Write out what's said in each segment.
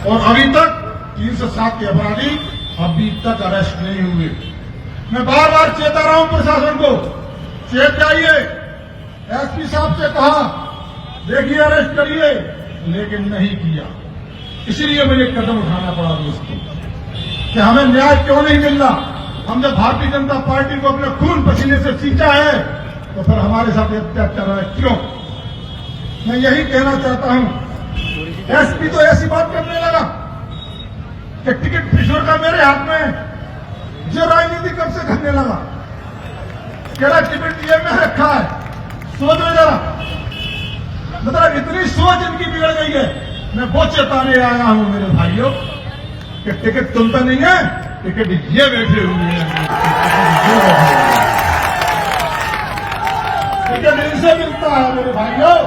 और अभी तक 3 से 7 के अपराधी अभी तक अरेस्ट नहीं हुए। मैं बार बार चेता रहा हूं प्रशासन को, चेत जाइए। एसपी साहब से कहा देखिए अरेस्ट करिए, लेकिन नहीं किया। इसीलिए मुझे कदम उठाना पड़ा दोस्तों कि हमें न्याय क्यों नहीं मिल रहा। हम जब भारतीय जनता पार्टी को अपने खून पसीने से सींचा है तो फिर हमारे साथ अत्याचार है क्यों? मैं यही कहना चाहता हूं। एसपी तो ऐसी बात करने लगा कि टिकट किशोर का मेरे हाथ में है। ये राजनीति कब से करने लगा? केड़ा टिकट ये में रखा है, सोच लो जरा। मतलब इतनी सोच इनकी बिगड़ गई है। मैं वो चेताने आया हूं मेरे भाइयों कि टिकट तुम पे नहीं है, टिकट ये बैठे हुए हैं। टिकट इनसे मिलता है मेरे भाइयों।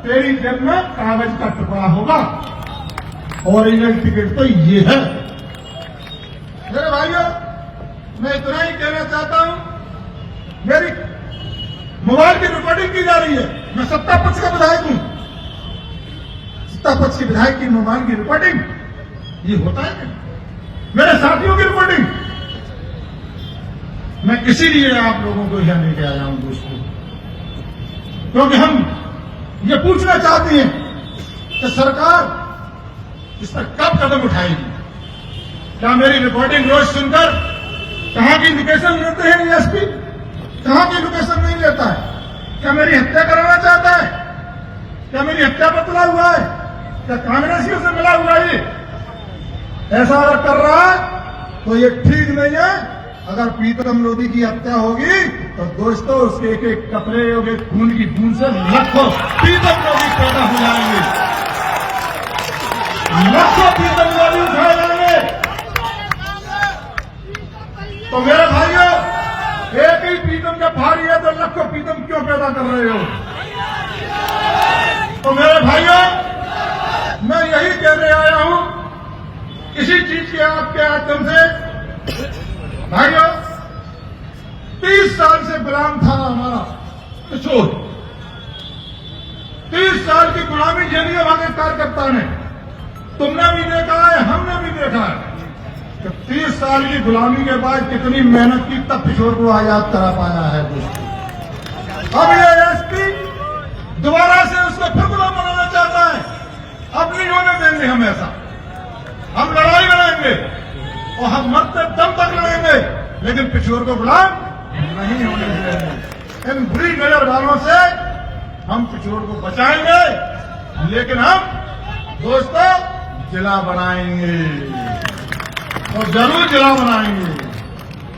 तेरी जेब में कागज का टुकड़ा होगा, ओरिजिनल टिकट तो ये है। मेरे भाइयों, मैं इतना ही कहना चाहता हूं, मेरी मोबाइल की रिकॉर्डिंग की जा रही है। मैं सत्ता पक्ष का विधायक हूं। सत्ता पक्ष की विधायक की मोबाइल की रिकॉर्डिंग ये होता है क्या? मेरे साथियों की रिकॉर्डिंग। मैं इसीलिए आप लोगों को यहां लेके आया हूं दोस्तों, क्योंकि हम ये पूछना चाहते हैं कि सरकार इस पर कब कदम उठाएगी। क्या मेरी रिकॉर्डिंग रोज सुनकर कहां की लोकेशन लेते हैं एसपी, कहां की लोकेशन नहीं लेता है? क्या मेरी हत्या कराना चाहता है? क्या मेरी हत्या पर तुला हुआ है? क्या कांग्रेसियों से मिला हुआ है? ऐसा अगर कर रहा है तो ये ठीक नहीं है। अगर प्रीतम लोधी की हत्या होगी तो दोस्तों उसके एक एक कपड़े और एक खून की बूंद से लाखों प्रीतम लोधी पैदा हो जाएंगे, लाखों प्रीतम लोधी उठाए जाएंगे। तो मेरे भाइयों, एक ही प्रीतम का भारी है तो लाखों प्रीतम क्यों पैदा कर रहे हो? तो मेरे भाइयों, मैं यही कहने आया हूं, इसी चीज के आपके आगमन से भाइयों, 30 साल से गुलाम था हमारा किशोर। 30 साल की गुलामी झेली है हमारे कार्यकर्ता ने। तुमने भी देखा है, हमने भी देखा है कि 30 साल की गुलामी के बाद कितनी मेहनत की तब किशोर को आजाद करा पाया है दोस्तों। अब ये एसपी दोबारा से उसको फिर गुलाम बनाना चाहता है। अब नहीं होने देंगे हम ऐसा। हम लड़ाई लड़ेंगे और हम मरते दम तक लड़ेंगे, लेकिन किशोर को गुलाम नहीं होने देंगे। इन बुरी नजर वालों से हम किशोर को बचाएंगे, लेकिन हम दोस्तों जिला बनाएंगे और जरूर जिला बनाएंगे।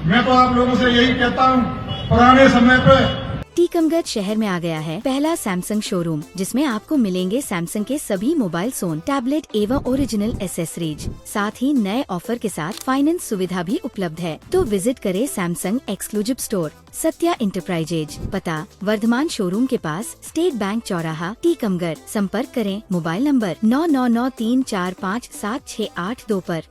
मैं तो आप लोगों से यही कहता हूं, पुराने समय पे टीकमगढ़ शहर में आ गया है पहला सैमसंग शोरूम, जिसमें आपको मिलेंगे सैमसंग के सभी मोबाइल फोन, टैबलेट एवं ओरिजिनल एसेसरीज। साथ ही नए ऑफर के साथ फाइनेंस सुविधा भी उपलब्ध है। तो विजिट करें Samsung exclusive store, Satya enterprises, पता वर्धमान शोरूम के पास, स्टेट बैंक चौराहा, टीकमगढ़। संपर्क करें मोबाइल नंबर 9993457682 पर।